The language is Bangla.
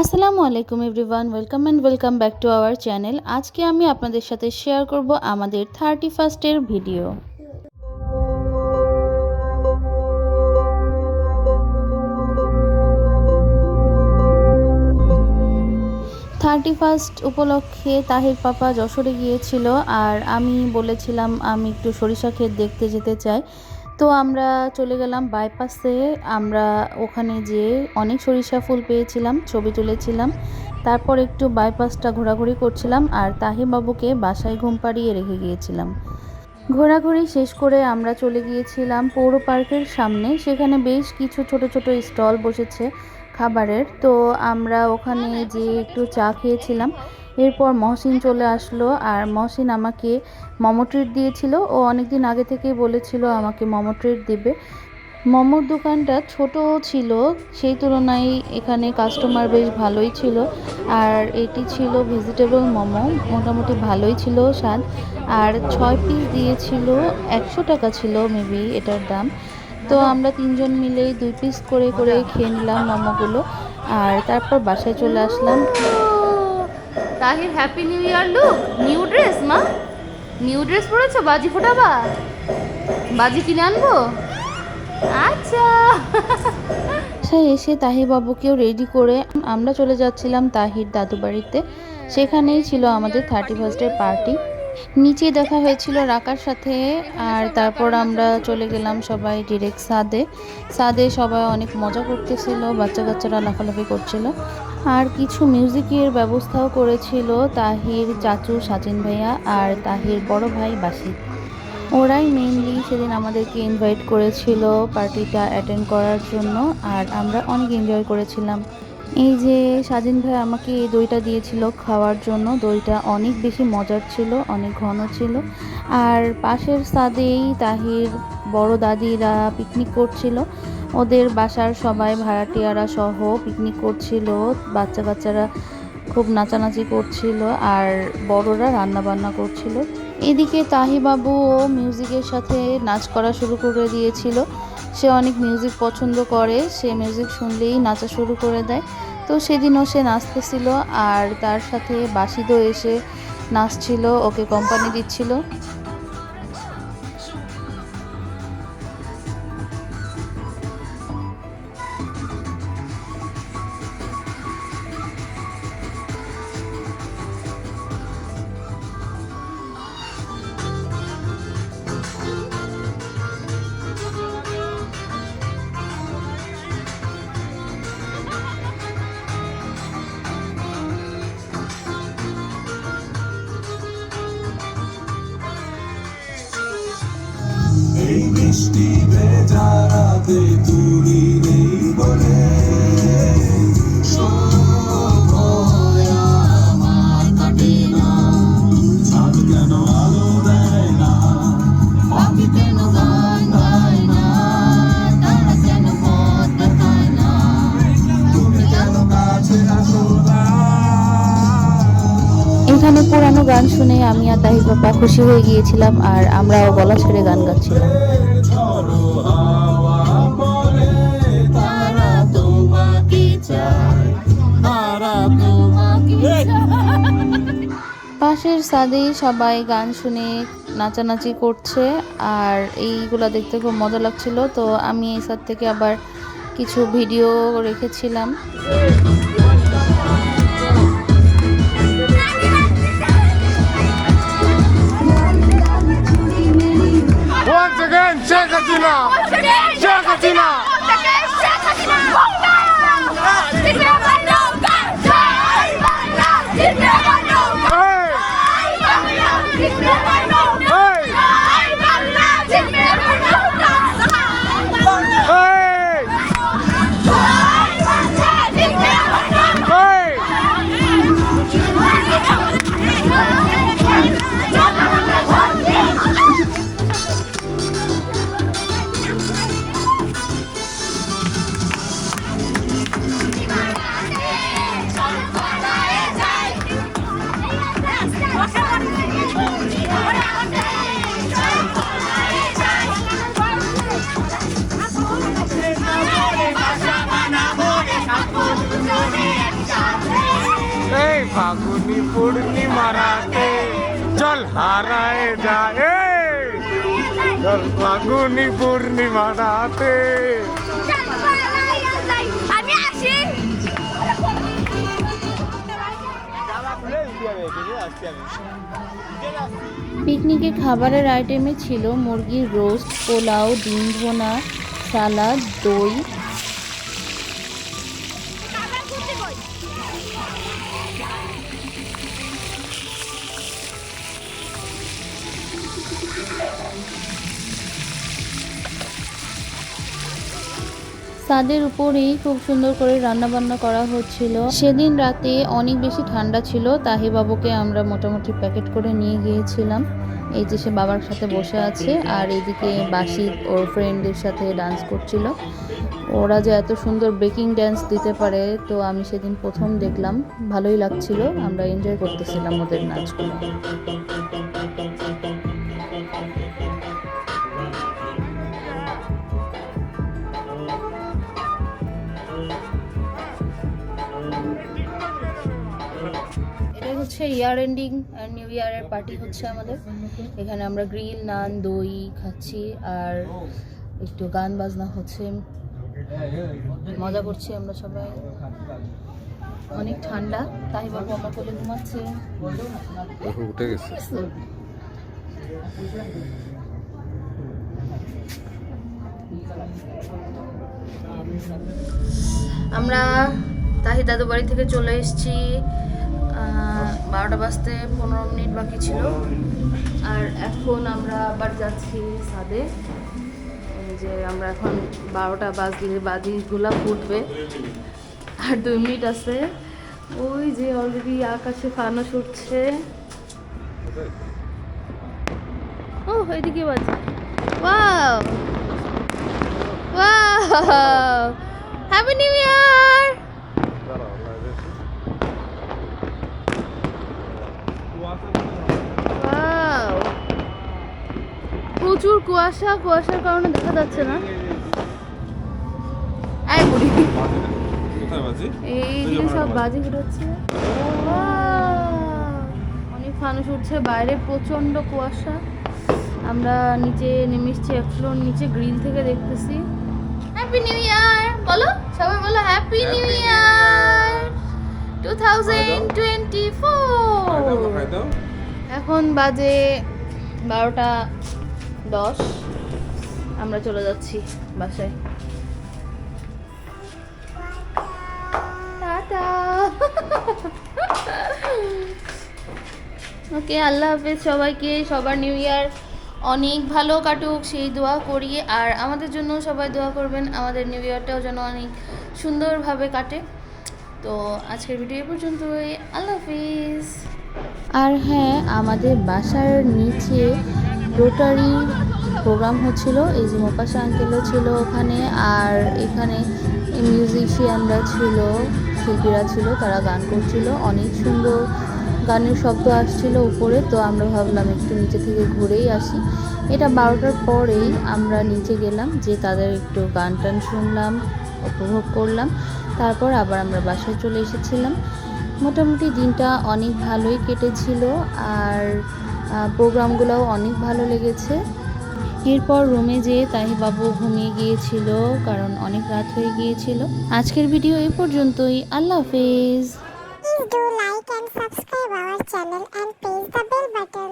আসসালামু আলাইকুম everyone, welcome back to our channel. আজকে আমি আপনাদের সাথে শেয়ার করব আমাদের 31st-এর ভিডিও। 31st উপলক্ষে তাহির পাপা যশোরে গিয়েছিল, আর আমি বলেছিলাম আমি একটু সরিষা ক্ষেত দেখতে যেতে চাই। তো আমরা চলে গেলাম বাইপাসে। আমরা ওখানে যেয়ে অনেক সরিষা ফুল পেয়েছিলাম, ছবি তুলেছিলাম। তারপর একটু বাইপাসটা ঘোরাঘুরি করছিলাম, আর তাহির বাবুকে বাসায় ঘুম পাড়িয়ে রেখে গিয়েছিলাম। ঘোরাঘুরি শেষ করে আমরা চলে গিয়েছিলাম পৌর পার্কের সামনে। সেখানে বেশ কিছু ছোট ছোট স্টল বসেছে খাবারের। তো আমরা ওখানে যেয়ে একটু চা খেয়েছিলাম। এরপর মহসিন চলে আসলো, আর মহসিন আমাকে মোমো ট্রিট দিয়েছিল। ও অনেকদিন আগে থেকেই বলেছিল আমাকে মোমো ট্রিট দিবে। মোমোর দোকানটা ছোট ছিল, সেই তুলনায় এখানে কাস্টমার বেশ ভালোই ছিল। আর এটি ছিল ভেজিটেবল মোমো, মোটামুটি ভালোই ছিল স্বাদ। আর 6 পিস দিয়েছিল, 100 টাকা ছিল মেবি এটার দাম। তো আমরা 3জন মিলেই 2 পিস করে করে খেয়ে নিলাম মোমোগুলো, আর তারপর বাসায় চলে আসলাম। Tahir happy new year look. New dress মা, নিউ ড্রেস পরেছো? বাজি ফোটাবা? বাজি কিনে আনবো? আচ্ছা। বাসায় এসে তাহির বাবুকেও রেডি করে আমরা চলে যাচ্ছিলাম তাহির দাদু বাড়িতে। সেখানেই ছিল আমাদের 31st-এর পার্টি। নিচে দেখা হয়েছিল রাকার সাথে, আর তারপর আমরা চলে গেলাম সবাই ডিরেক্ট ছাদে সবাই অনেক মজা করতেছিল, বাচ্চা কাচ্চারা লাফালাফি করছিল। আর কিছু মিউজিকের ব্যবস্থাও করেছিল তাহির চাচু সাজিন ভাইয়া আর তাহির বড় ভাই বাসি। ওরাই মেইনলি সেদিন আমাদেরকে ইনভাইট করেছিল পার্টিটা অ্যাটেন্ড করার জন্য, আর আমরা অনেক এনজয় করেছিলাম। এই যে সাজিন ভাই আমাকে এই দইটা দিয়েছিল খাওয়ার জন্য। দইটা অনেক বেশি মজার ছিল, অনেক ঘন ছিল। আর পাশের ছাদেই তাহির বড় দাদিরা পিকনিক করছিল। ওদের বাসার সবাই ভাড়াটিয়ারা সহ পিকনিক করছিল। বাচ্চা কাচ্চারা খুব নাচানাচি করছিল, আর বড়রা রান্না বান্না করছিল। এদিকে তাহিবাবুও মিউজিকের সাথে নাচ করা শুরু করে দিয়েছিল। সে অনেক মিউজিক পছন্দ করে, সে মিউজিক শুনলেই নাচা শুরু করে দেয়। তো সেদিনও সে নাচতেছিল, আর তার সাথে বাসিদও এসে নাচছিল, ওকে কোম্পানি দিচ্ছিল। এই বৃষ্টি ভেজা রাতে তুমি নেই বলে সময় আমার কাটে না। চাঁদ কেন আলো দেয় না, পাখি কেন গান গায় না, তারা কেন পথ দেখায় না, তুমি কেন কাছে আসো না। এখানে পুরানো গান শুনে আমি আর তাহির বাবা খুশি হয়ে গিয়েছিলাম, আর আমরাও গলা ছেড়ে গান গাচ্ছিলাম। ঝড়ো হাওয়া বলে তারা তোমাকে চায়, তারা তোমাকে পাশের ছাদেই সবাই গান শুনে নাচানাচি করছে, আর এইগুলা দেখতে খুব মজা লাগছিল। তো আমি এই ছাদ থেকে আবার কিছু ভিডিও রেখেছিলাম। Once again, Sheikh Hasina! Sheikh Hasina! Hey! Hey! Hey! फागुनी पूर्णिमा राते चल हाराए जाए चल फागुनी पूर्णिमा राते আমি আসি। পিকনিকে খাবারের আইটেমে ছিল মুরগির রোস্ট, পোলাও, ডিম ভোনা, সালাদ, দই। ছাদের উপরেই খুব সুন্দর করে রান্না বান্না করা হচ্ছিল। সেদিন রাতে অনেক বেশি ঠান্ডা ছিল, তাহি বাবুকে আমরা মোটামুটি প্যাকেট করে নিয়ে গিয়েছিলাম। এই যে সে বাবার সাথে বসে আছে, আর এদিকে বাসিত ওর ফ্রেন্ডদের সাথে ডান্স করছিল। ওরা যে এত সুন্দর ব্রেকিং ড্যান্স দিতে পারে, তো আমি সেদিন প্রথম দেখলাম, ভালোই লাগছিল। আমরা এনজয় করতেছিলাম ওদের নাচগুলো। এটা হচ্ছে ইয়ার এন্ডিং নিউ ইয়ারের পার্টি হচ্ছে আমাদের এখানে। আমরা গ্রিল, নান, দই খাচ্ছি আর একটু গান বাজনা হচ্ছে, মজা করছি আমরা সবাই। অনেক ঠান্ডা, তাই বাবু আমার কোলে ঘুমাচ্ছে। উঠে গেছে। আমরা তাহি দাদু বাড়ি থেকে চলে এসেছি। 12টা বাজতে 15 মিনিট বাকি ছিল, আর এখন আমরা আবার যাচ্ছি ছাদে। এই যে আমরা এখন 12টা বাজলে বাজিগুলা ফুটবে, আর 2 মিনিট আছে। ওই যে অলরেডি আকাশে ফানুস উঠছে। ও এদিকে বাজে। ওয়াও ওয়াও, হ্যাপি নিউ ইয়ার। ওয়াও, প্রচুর কুয়াশা, কুয়াশার কারণে দেখা যাচ্ছে না। এই বুড়ি, এই দিকে সব বাজি ফুটাচ্ছে। অনেক ফানুস উঠছে, বাইরে প্রচন্ড কুয়াশা। আমরা নিচে নেমে এসেছি, এক ফ্লোর নিচে, গ্রিল থেকে দেখতেছি। হ্যাপি নিউ ইয়ার বলো, সবাই বলো হ্যাপি নিউ ইয়ার 2024। এখন বাজে 12টা 10, আমরা চলে যাচ্ছি বাসায়। টাটা। ওকে, আল্লাহ হাফেজ সবাইকে। সবার নিউ ইয়ার অনেক ভালো কাটুক সেই দোয়া করি, আর আমাদের জন্য সবাই দোয়া করবেন, আমাদের নিউ ইয়ারটাও যেন অনেক সুন্দরভাবে কাটে। তো আজকের ভিডিও এই পর্যন্তই, আল্লাহ হাফিজ। আর হ্যাঁ, আমাদের বাসার নিচে রোটারি প্রোগ্রাম হচ্ছিল। এই যে মোপাশা আঙ্কেলও ছিল ওখানে, আর এখানে মিউজিশিয়ানরা ছিল, শিল্পীরা ছিল, তারা গান করছিল। অনেক সুন্দর গানের শব্দ আসছিল উপরে। তো আমরা ভাবলাম একটু নিচে থেকে ঘুরেই আসি। এটা 12টার পরেই আমরা নিচে গেলাম, যে তাদের একটু গান টান শুনলাম, উপভোগ করলাম। তারপর আবার আমরা বাসায় চলে এসেছিলাম। মোটামুটি দিনটা অনেক ভালোই কেটেছিল, আর প্রোগ্রামগুলোও অনেক ভালো লেগেছে। এরপর রুমে যেয়ে তাহি বাবু ঘুমিয়ে গিয়েছিল, কারণ অনেক রাত হয়ে গিয়েছিল। আজকের ভিডিও এই পর্যন্তই, আল্লাহ হাফেজ। Please do like and subscribe our channel and press the bell button.